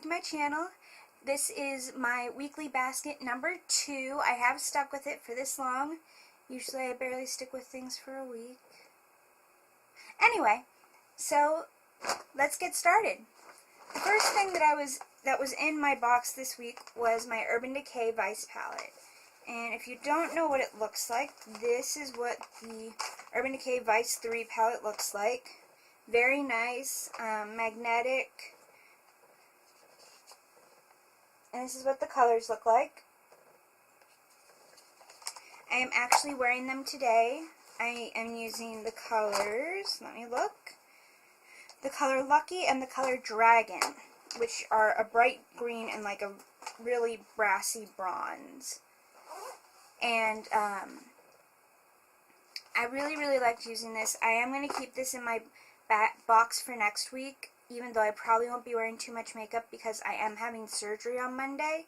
to my channel. This is my weekly basket number 2. I have stuck with it for this long. Usually I barely stick with things for a week. Anyway, so let's get started. The first thing that was in my box this week was my Urban Decay Vice palette. And if you don't know what it looks like, this is what the Urban Decay Vice 3 palette looks like. Very nice, magnetic. And this is what the colors look like. I am actually wearing them today. I am using the colors, let me look, the color Lucky and the color Dragon, which are a bright green and like a really brassy bronze. And I really liked using this. I am going to keep this in my box for next week, even though I probably won't be wearing too much makeup because I am having surgery on Monday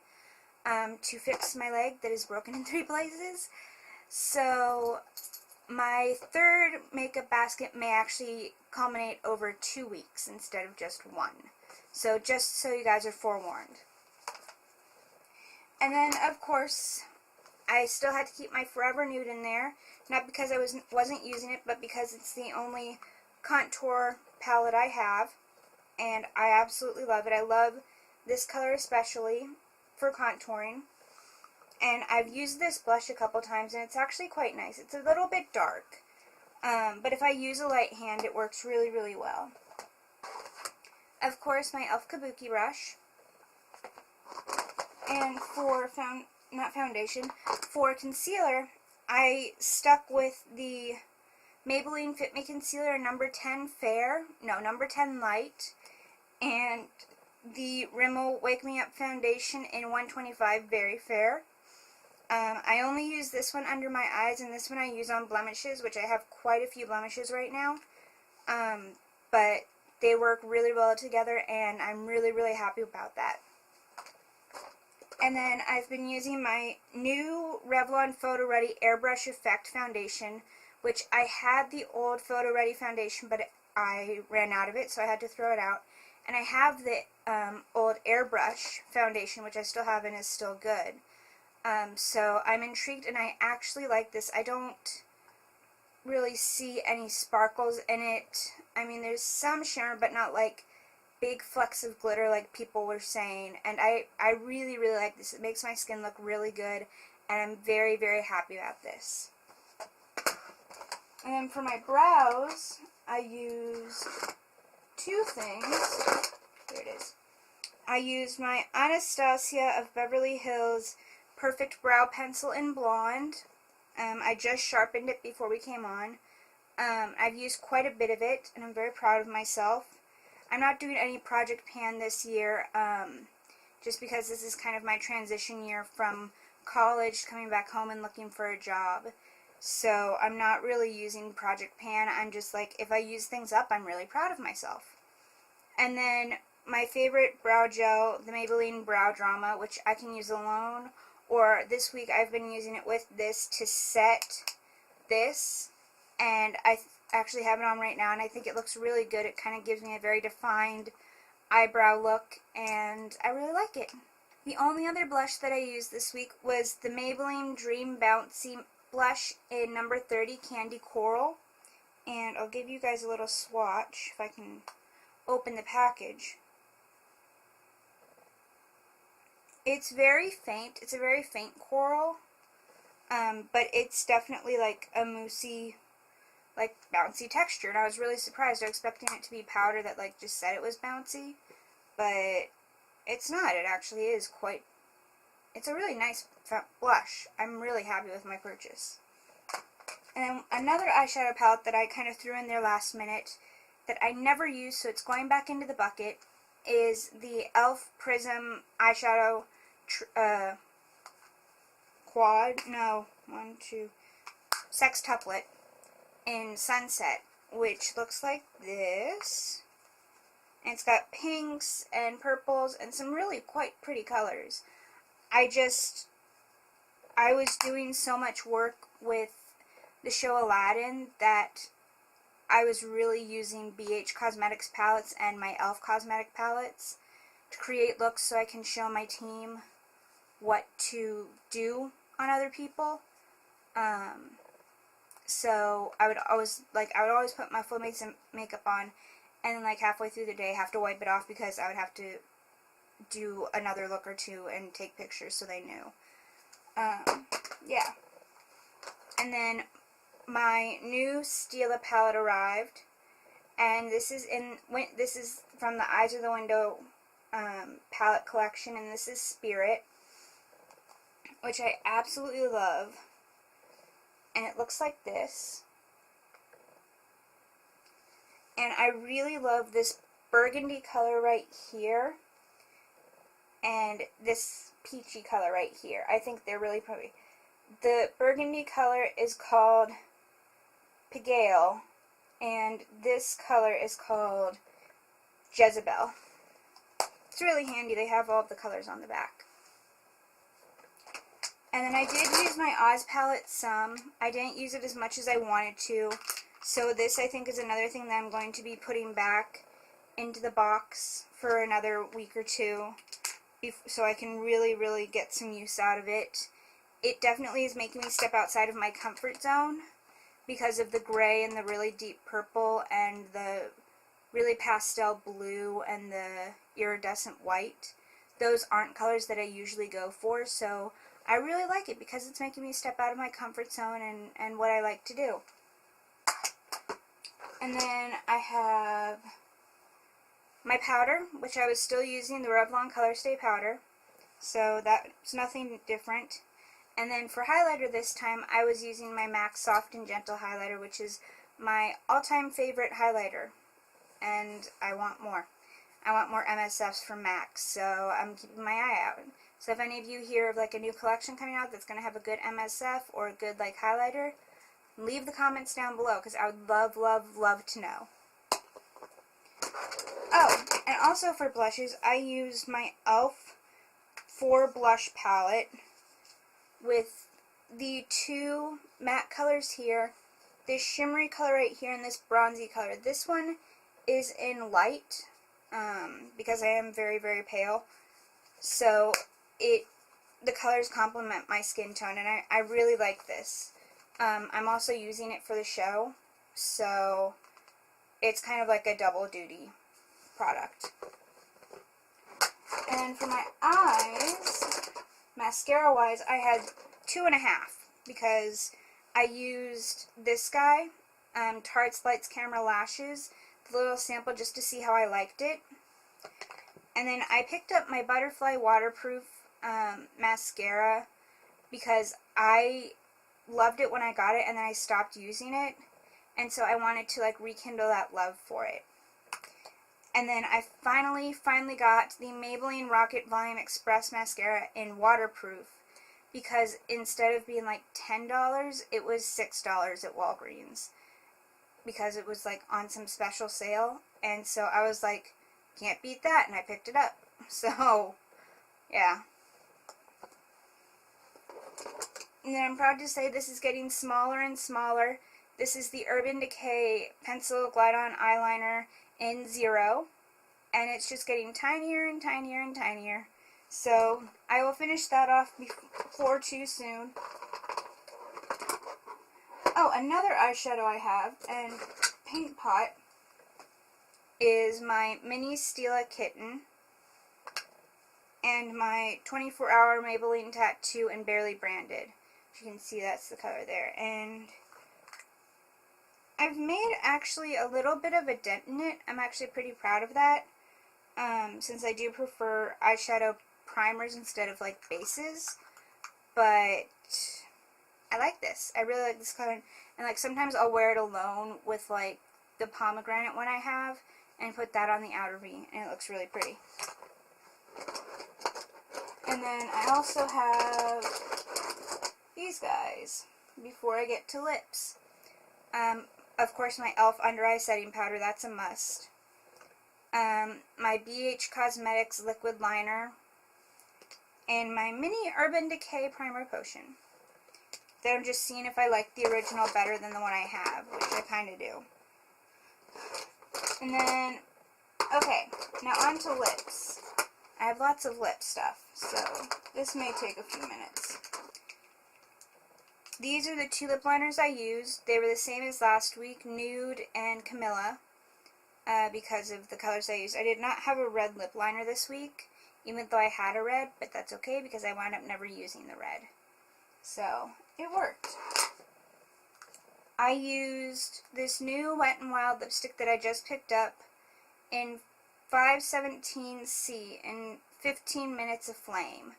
to fix my leg that is broken in 3 places. So my third makeup basket may actually culminate over 2 weeks instead of just 1. So just so you guys are forewarned. And then, of course, I still had to keep my Forever Nude in there, not because I wasn't using it, but because it's the only contour palette I have, and I absolutely love it. I love this color especially for contouring, and I've used this blush a couple times, and it's actually quite nice. It's a little bit dark, but if I use a light hand, it works really well. Of course, my e.l.f. Kabuki brush, and for for concealer, I stuck with the Maybelline Fit Me Concealer number 10 number 10 Light, and the Rimmel Wake Me Up Foundation in 125 Very Fair. I only use this one under my eyes, and this one I use on blemishes, which I have quite a few blemishes right now. But they work really well together, and I'm really happy about that. And then I've been using my new Revlon Photo Ready Airbrush Effect Foundation, which I had the old Photo Ready foundation, but I ran out of it, so I had to throw it out. And I have the old Airbrush foundation, which I still have and is still good. So I'm intrigued, and I actually like this. I don't really see any sparkles in it. I mean, there's some shimmer, but not like big flecks of glitter like people were saying, and I really like this. It makes my skin look really good, and I'm very happy about this. And then for my brows, I used 2 things. There it is. I used my Anastasia of Beverly Hills Perfect Brow Pencil in Blonde. I just sharpened it before we came on. I've used quite a bit of it, and I'm very proud of myself. I'm not doing any Project Pan this year, just because this is kind of my transition year from college, coming back home and looking for a job. So I'm not really using Project Pan. I'm just like, if I use things up, I'm really proud of myself. And then my favorite brow gel, the Maybelline Brow Drama, which I can use alone, or this week I've been using it with this to set this, and I actually have it on right now, and I think it looks really good. It kind of gives me a very defined eyebrow look, and I really like it. The only other blush that I used this week was the Maybelline Dream Bouncy blush in number 30 Candy Coral, and I'll give you guys a little swatch if I can open the package. It's very faint. It's a very faint coral, but it's definitely like a moussey, like bouncy texture, and I was really surprised. I was expecting it to be powder that like just said it was bouncy, but it's not. It actually is quite, it's a really nice blush. I'm really happy with my purchase. And then another eyeshadow palette that I kind of threw in there last minute that I never use, so it's going back into the bucket, is the e.l.f. Prism eyeshadow sextuplet in Sunset, which looks like this. And it's got pinks and purples and some really quite pretty colors. I was doing so much work with the show Aladdin that I was really using BH Cosmetics palettes and my e.l.f. cosmetic palettes create looks so I can show my team what to do on other people. So I would always put my full makeup on, and then like halfway through the day have to wipe it off because I would have to do another look or two and take pictures so they knew. Yeah. And then my new Stila palette arrived, and this is from the Eyes of the Window palette collection, and this is Spirit, which I absolutely love. And it looks like this. And I really love this burgundy color right here and this peachy color right here. I think they're really pretty. The burgundy color is called Pigale, and this color is called Jezebel. It's really handy. They have all of the colors on the back. And then I did use my Oz palette some. I didn't use it as much as I wanted to. So this, I think, is another thing that I'm going to be putting back into the box for another week or two, so I can really, really get some use out of it. It definitely is making me step outside of my comfort zone because of the gray and the really deep purple and the really pastel blue and the iridescent white. Those aren't colors that I usually go for, so I really like it because it's making me step out of my comfort zone and what I like to do. And then I have my powder, which I was still using, the Revlon Color Stay powder. So that's nothing different. And then for highlighter this time, I was using my MAC Soft and Gentle highlighter, which is my all-time favorite highlighter. And I want more. I want more MSFs from MAC, so I'm keeping my eye out. So if any of you hear of like a new collection coming out that's going to have a good MSF or a good like highlighter, leave the comments down below because I would love, love, love to know. Oh, and also for blushes, I used my e.l.f. 4 blush palette with the two matte colors here, this shimmery color right here, and this bronzy color. This one is in light because I am very, very pale. So the colors complement my skin tone, and I really like this. I'm also using it for the show, so it's kind of like a double duty product. And for my eyes, mascara wise, I had 2.5 because I used this guy, Tarte's Lights Camera Lashes, the little sample just to see how I liked it. And then I picked up my Butterfly Waterproof mascara because I loved it when I got it and then I stopped using it, and so I wanted to like rekindle that love for it. And then I finally got the Maybelline Rocket Volume Express mascara in waterproof because instead of being like $10, it was $6 at Walgreens because it was like on some special sale, and so I was like, can't beat that, and I picked it up. So yeah. And then I'm proud to say this is getting smaller and smaller. This is the Urban Decay Pencil Glide-On Eyeliner in 0. And it's just getting tinier and tinier and tinier. So I will finish that off before too soon. Oh, another eyeshadow I have, and paint pot, is my mini Stila Kitten and my 24-hour Maybelline Tattoo and Barely Branded. As you can see, that's the color there. And I've made actually a little bit of a dent in it. I'm actually pretty proud of that, since I do prefer eyeshadow primers instead of like bases. But I like this. I really like this color. And like sometimes I'll wear it alone with like the pomegranate one I have and put that on the outer V, and it looks really pretty. And then I also have these guys before I get to lips. Of course, my e.l.f. Under Eye Setting Powder, that's a must. My BH Cosmetics Liquid Liner, and my mini Urban Decay Primer Potion. Then I'm just seeing if I like the original better than the one I have, which I kind of do. And then, okay, now on to lips. I have lots of lip stuff, so this may take a few minutes. These are the 2 lip liners I used. They were the same as last week, Nude and Camilla, because of the colors I used. I did not have a red lip liner this week, even though I had a red, but that's okay because I wound up never using the red. So, it worked. I used this new Wet n Wild lipstick that I just picked up in 517C in 15 Minutes of Flame.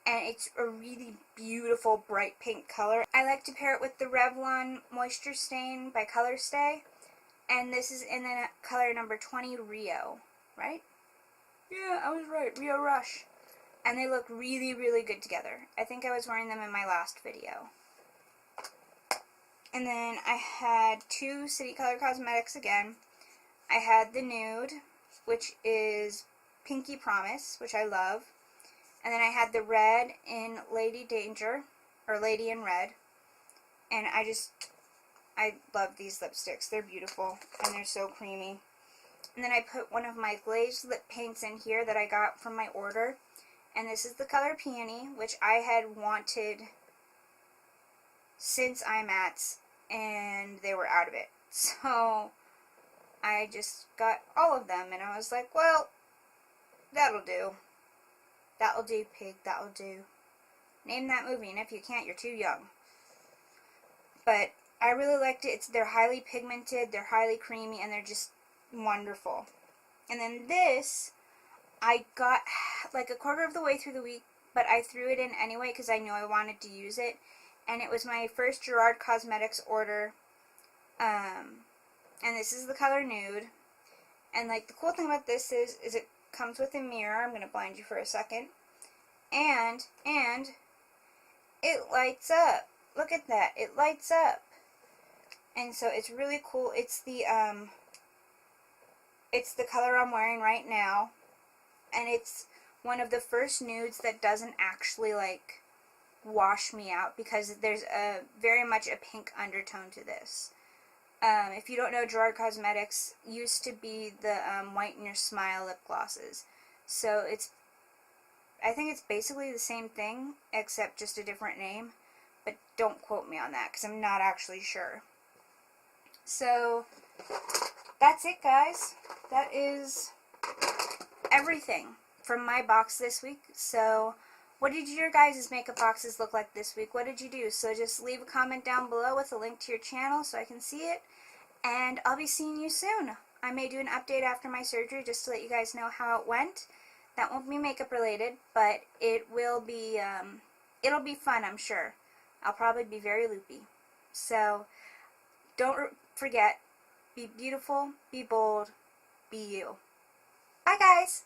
And it's a really beautiful bright pink color. I like to pair it with the Revlon Moisture Stain by Colorstay. And this is in the color number 20, Rio. Right? Yeah, I was right. Rio Rush. And they look really, really good together. I think I was wearing them in my last video. And then I had 2 City Color Cosmetics again. I had the Nude, which is Pinky Promise, which I love. And then I had the red in Lady Danger, or Lady in Red. And I love these lipsticks. They're beautiful, and they're so creamy. And then I put one of my glazed lip paints in here that I got from my order. And this is the color Peony, which I had wanted since IMATS, and they were out of it. So I just got all of them, and I was like, well, that'll do. That'll do, pig, that'll do. Name that movie, and if you can't, you're too young. But I really liked it. They're highly pigmented, they're highly creamy, and they're just wonderful. And then this, I got like a quarter of the way through the week, but I threw it in anyway because I knew I wanted to use it. And it was my first Gerard Cosmetics order. And this is the color Nude. And like the cool thing about this is it comes with a mirror. I'm going to blind you for a second. And it lights up. Look at that. It lights up. And so it's really cool. It's the color I'm wearing right now. And it's one of the first nudes that doesn't actually like wash me out because there's very much a pink undertone to this. If you don't know, Gerard Cosmetics used to be the Whiten Your Smile lip glosses. So I think it's basically the same thing, except just a different name. But don't quote me on that, because I'm not actually sure. So, that's it, guys. That is everything from my box this week. So, what did your guys' makeup boxes look like this week? What did you do? So just leave a comment down below with a link to your channel so I can see it. And I'll be seeing you soon. I may do an update after my surgery just to let you guys know how it went. That won't be makeup related, but it will be, it'll be fun, I'm sure. I'll probably be very loopy. So, don't forget, be beautiful, be bold, be you. Bye, guys!